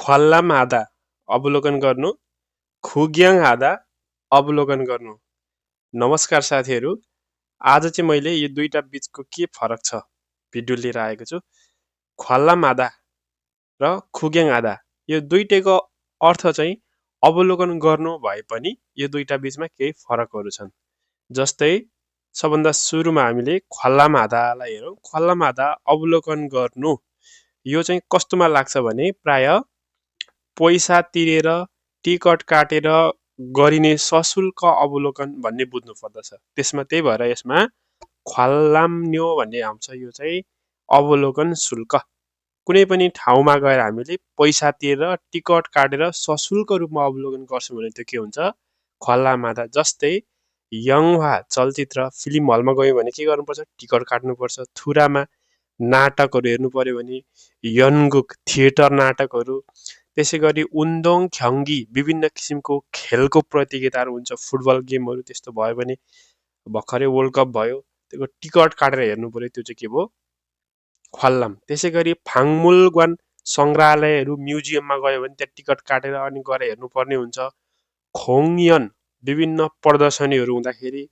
ख्वाल्लाम आदा अवलोकन गर्नु, खुग्याङ आदा अवलोकन गर्नु। नमस्कार साथीहरू, आज चाहिँ मैले यो दुईटा बीचको के फरक छ भिडियो लिएर आएको छु। ख्वाल्लाम आदा र खुग्याङ आदा यो दुईटैको अर्थ चाहिँ अवलोकन गर्नु भए पनि यो दुईटा बीचमा केही फरकहरू छन्। जस्तै सबभन्दा सुरुमा हामीले ख्वाल्लाम आदालाई हेरौँ। ख्वाल्लाम आदा अवलोकन गर्नु यो चाहिँ कस्तोमा लाग्छ भने प्राय पैसा तिरेर टिकट काटेर गरिने सशुल्क अवलोकन भन्ने बुझ्नु पर्दछ। त्यसमा त्यही भएर यसमा ख्वाल्लाम्न्यो भन्ने आउँछ। यो चाहिँ अवलोकन शुल्क। कुनै पनि ठाउँमा गएर हामीले पैसा तिरेर टिकट काटेर सशुल्क रूपमा अवलोकन गर्छौँ भने त्यो के हुन्छ? ख्वाल्लाम आदा। जस्तै यङवा चलचित्र फिल्म हलमा गयौँ भने के गर्नुपर्छ? टिकट काट्नुपर्छ। थुरामा नाटकहरू हेर्नु पर्यो भने यनगुक थिएटर नाटकहरू, त्यसै गरी उन्दोङ ख्यङ्गी विभिन्न किसिमको खेलको प्रतियोगिताहरू हुन्छ, फुटबल गेमहरू त्यस्तो भयो भने भर्खरै वर्ल्ड कप भयो, त्यो टिकट काटेर हेर्नु पर्यो, त्यो चाहिँ के भयो? ख्वाल्लाम। त्यसै गरी फाङमुलगवान सङ्ग्रहालयहरू म्युजियममा गयो भने त्यहाँ टिकट काटेर अनि गएर हेर्नुपर्ने हुन्छ। खोङयन विभिन्न प्रदर्शनीहरू हुँदाखेरि,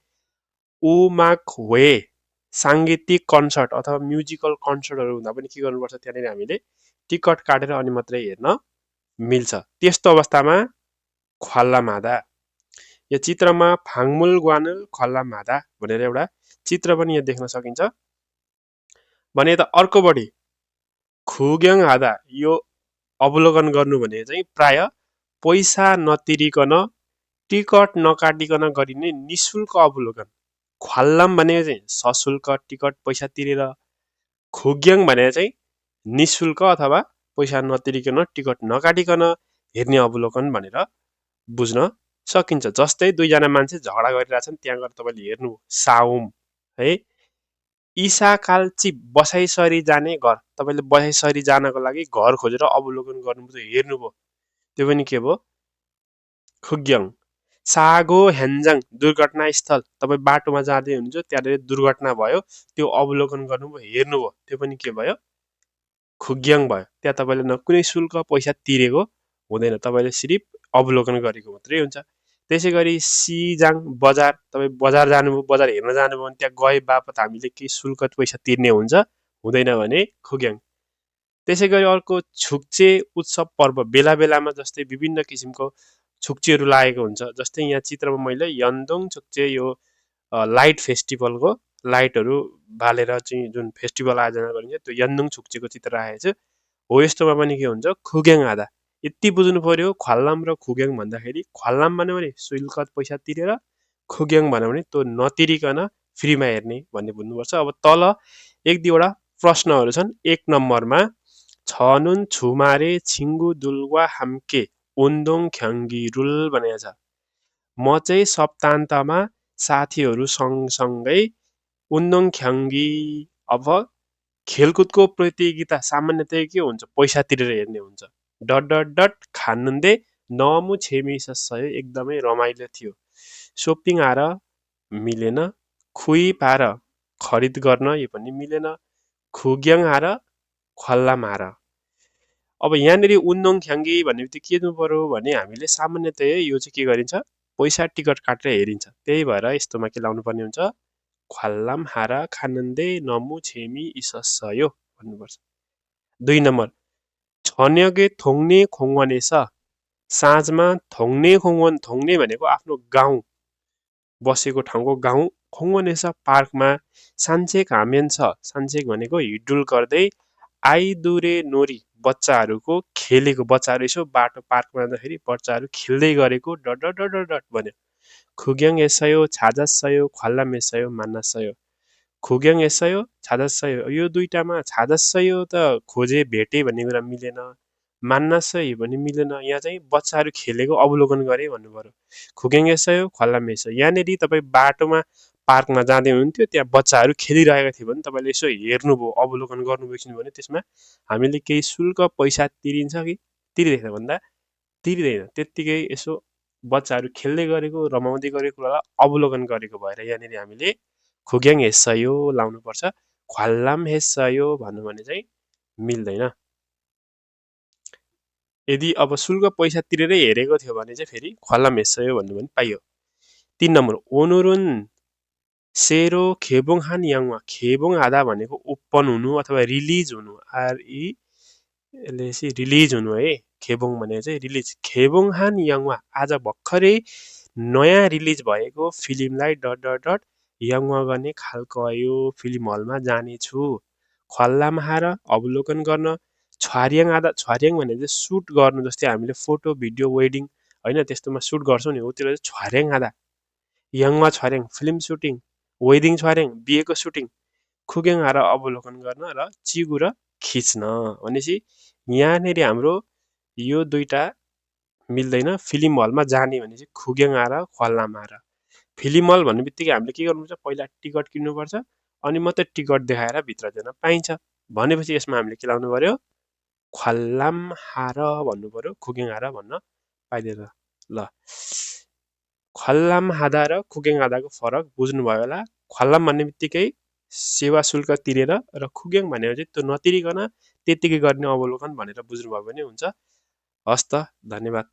उमाक वे साङ्गीतिक कन्सर्ट अथवा म्युजिकल कन्सर्टहरू हुँदा पनि के गर्नुपर्छ? त्यहाँनिर हामीले टिकट काटेर अनि मात्रै हेर्न मिल्छ। त्यस्तो अवस्थामा ख्वाल्लाम आदा। यो चित्रमा फाङमुलगवान ख्वाल्लाम आदा भनेर एउटा चित्र पनि यहाँ देख्न सकिन्छ। भने त अर्कोपट्टि खुग्याङ आदा यो अवलोकन गर्नु भने चाहिँ प्राय पैसा नतिरिकन टिकट नकाटिकन गरिने निशुल्क अवलोकन। ख्वाल्लाम भनेको चाहिँ सशुल्क टिकट पैसा तिरेर, खुग्याङ भनेको चाहिँ निशुल्क अथवा पैसा नतिरिकन टिकट नकाटिकन हेर्ने अवलोकन भनेर बुझ्न सकिन्छ। जस्तै दुईजना मान्छे झगडा गरिरहेछन्, त्यहाँ गएर तपाईँले हेर्नु साउम है, इसाकाल्ची बसाइसरी जाने घर, तपाईँले बसाइसरी जानको लागि घर खोजेर अवलोकन गर्नुभयो, हेर्नुभयो, त्यो पनि के भयो? खुग्याङ। सागो ह्यान्जाङ दुर्घटना स्थल, तपाईँ बाटोमा जाँदै हुनुहुन्छ, त्यहाँनिर दुर्घटना भयो, त्यो अवलोकन गर्नुभयो, हेर्नुभयो, त्यो पनि के भयो? खुग्याङ भयो। त्यहाँ तपाईँले न कुनै शुल्क पैसा तिरेको हुँदैन, तपाईँले सिर्फ अवलोकन गरेको मात्रै हुन्छ। त्यसै गरी सिजाङ बजार, तपाईँ बजार जानुभयो, बजार हेर्न जानुभयो भने त्यहाँ गए बापत हामीले केही शुल्क पैसा तिर्ने हुन्छ, हुँदैन भने खुग्याङ। त्यसै गरी अर्को छुक्चे उत्सव पर्व, बेला बेलामा जस्तै विभिन्न किसिमको छुक्चेहरू लागेको हुन्छ। जस्तै यहाँ चित्रमा मैले यन्दोङ छुक्चे यो लाइट फेस्टिभलको लाइटहरू बालेर चाहिँ जुन फेस्टिभल आयोजना गरिन्छ त्यो यन्दोङ छुक्चेको चित्र राखेको छु। हो यस्तोमा पनि के हुन्छ? खुग्याङ आदा। यति बुझ्नु पर्यो ख्वाल्लाम र खुग्याङ भन्दाखेरि, ख्वाल्लाम भन्यो भने शुल्क पैसा तिरेर, खुग्याङ भन्यो भने त्यो नतिरिकन फ्रीमा हेर्ने भन्ने बुझ्नुपर्छ। अब तल एक दुईवटा प्रश्नहरू छन्। एक नम्बरमा छनुन छुमारे छिङ्गु दुलवा हाम्के उन्दोङ ख्यङ्गी रुल भनेको छ। म चाहिँ सप्तान्तमा साथीहरू सँगसँगै उन्दोङ ख्यङ्गी। अब खेलकुदको प्रतियोगिता सामान्यतया के हुन्छ? पैसा तिरेर हेर्ने हुन्छ। डट डट डट खानुन्दे नमु छेमी सस्सयो, एकदमै रमाइलो थियो। सोपिङ आएर मिलेन, खुइ पाएर खरिद गर्न यो पनि मिलेन, खुग्याङ आएर ख्वाल्लाम आएर। अब यहाँनिर उन्दोङ ख्याङ्गी भन्ने बित्तिकै के दिनु पर्यो भने हामीले सामान्यतया यो चाहिँ के गरिन्छ? पैसा टिकट काटेर हेरिन्छ। त्यही भएर यस्तोमा के लाउनु पर्ने हुन्छ? ख्वाल्लाम हारा खानन्दे नमु छेमी इसस्सयो भन्नुपर्छ। दुई नम्बर छन्यगे थोङ्ने खोङ्वाने छ, साँझमा थोङ्ने खोङ्वन, थोङ्ने भनेको आफ्नो गाउँ बसेको ठाउँको गाउँ, खोङ्वाने छ पार्कमा, सान्छेक हामेन छ, सान्छेक भनेको हिडुल गर्दै आइदुरे नोरी बच्चाहरूको खेलेको, बच्चाहरू यसो बाटो पार्कमा जाँदाखेरि बच्चाहरू खेल्दै गरेको dot dot dot dot dot भन्यो। खुग्याङ एसयो छाजासयो ख्वाल्लाम एसयो मान्नासयो। खुग्याङ एसयो छाजासयो, यो दुईटामा छाजासयो त खोजे भेटे भन्ने कुरा मिलेन, मान्नासय पनि मिलेन। यहाँ चाहिँ बच्चाहरू खेलेको अवलोकन गरे भन्नु पर्यो। खुग्याङ एसयो ख्वाल्लाम एसयो। यहाँनिर तपाईँ बाटोमा पार्कमा जाँदै हुनुहुन्थ्यो, त्यहाँ बच्चाहरू खेलिरहेको थियो भने तपाईँले यसो हेर्नुभयो, अवलोकन गर्नुभयो भने त्यसमा हामीले केही शुल्क पैसा तिरिन्छ कि तिर्दैन भन्दा तिर्दैन, त्यत्तिकै यसो बच्चाहरू खेल्दै गरेको रमाउँदै गरेको कुरालाई अवलोकन गरेको भएर यहाँनिर हामीले खुग्याङ हेस्सयो लाउनुपर्छ। ख्वाल्लाम हेस्सयो भन्नु भने चाहिँ मिल्दैन। यदि अब शुल्क पैसा तिरेरै हेरेको थियो भने चाहिँ फेरि ख्वाल्लाम हेस्सयो भन्नु पनि पाइयो। 3 नम्बर ओनुरुन सेरो खेबुङ हान याङवा खेबुङ हादा भनेको ओपन हुनु अथवा रिलिज हुनु रिलिज हुनु है। खेबुङ भनेको चाहिँ रिलिज खेबुङ हान याङवा आज भर्खरै नयाँ रिलिज भएको फिल्मलाई डट डट डट याङवा गर्ने खालको यो फिल्म हलमा जानेछु। ख्वाल्लाम हार अवलोकन गर्न छ्वार्याङ आदा छ्वार्याङ भनेको चाहिँ सुट गर्नु जस्तै हामीले फोटो भिडियो वेडिङ होइन त्यस्तोमा सुट गर्छौँ नि हो त्यो चाहिँ छ्वार्याङ आदा याङवा छ्वार्याङ फिल्म सुटिङ वेडिङ छ्वार्याङ बिहेको सुटिङ खुगेङ हार अवलोकन गर्न र चिगु र खिच्न भनेपछि यहाँनिर हाम्रो यो दुईटा मिल्दैन। फिल्म हलमा जाने भने चाहिँ खुगेङ आएर ख्वाल्लाम आएर फिल्म हल भन्ने बित्तिकै हामीले के गर्नुपर्छ पहिला टिकट किन्नुपर्छ अनि मात्रै टिकट देखाएर भित्र जान पाइन्छ भनेपछि यसमा हामीले के लाउनु पर्यो ख्वाल्लाम हार भन्नु पर्यो खुगेङ हार भन्न पाइँदैन। ल ख्वाल्लाम हादा र खुगेङ हादाको फरक बुझ्नुभयो होला। ख्वाल्लाम भन्ने बित्तिकै सेवा शुल्क तिरेर र खुगेङ भनेको चाहिँ त्यो नतिरिकन त्यत्तिकै गर्ने अवलोकन भनेर बुझ्नुभयो भने हुन्छ। हस् त धन्यवाद।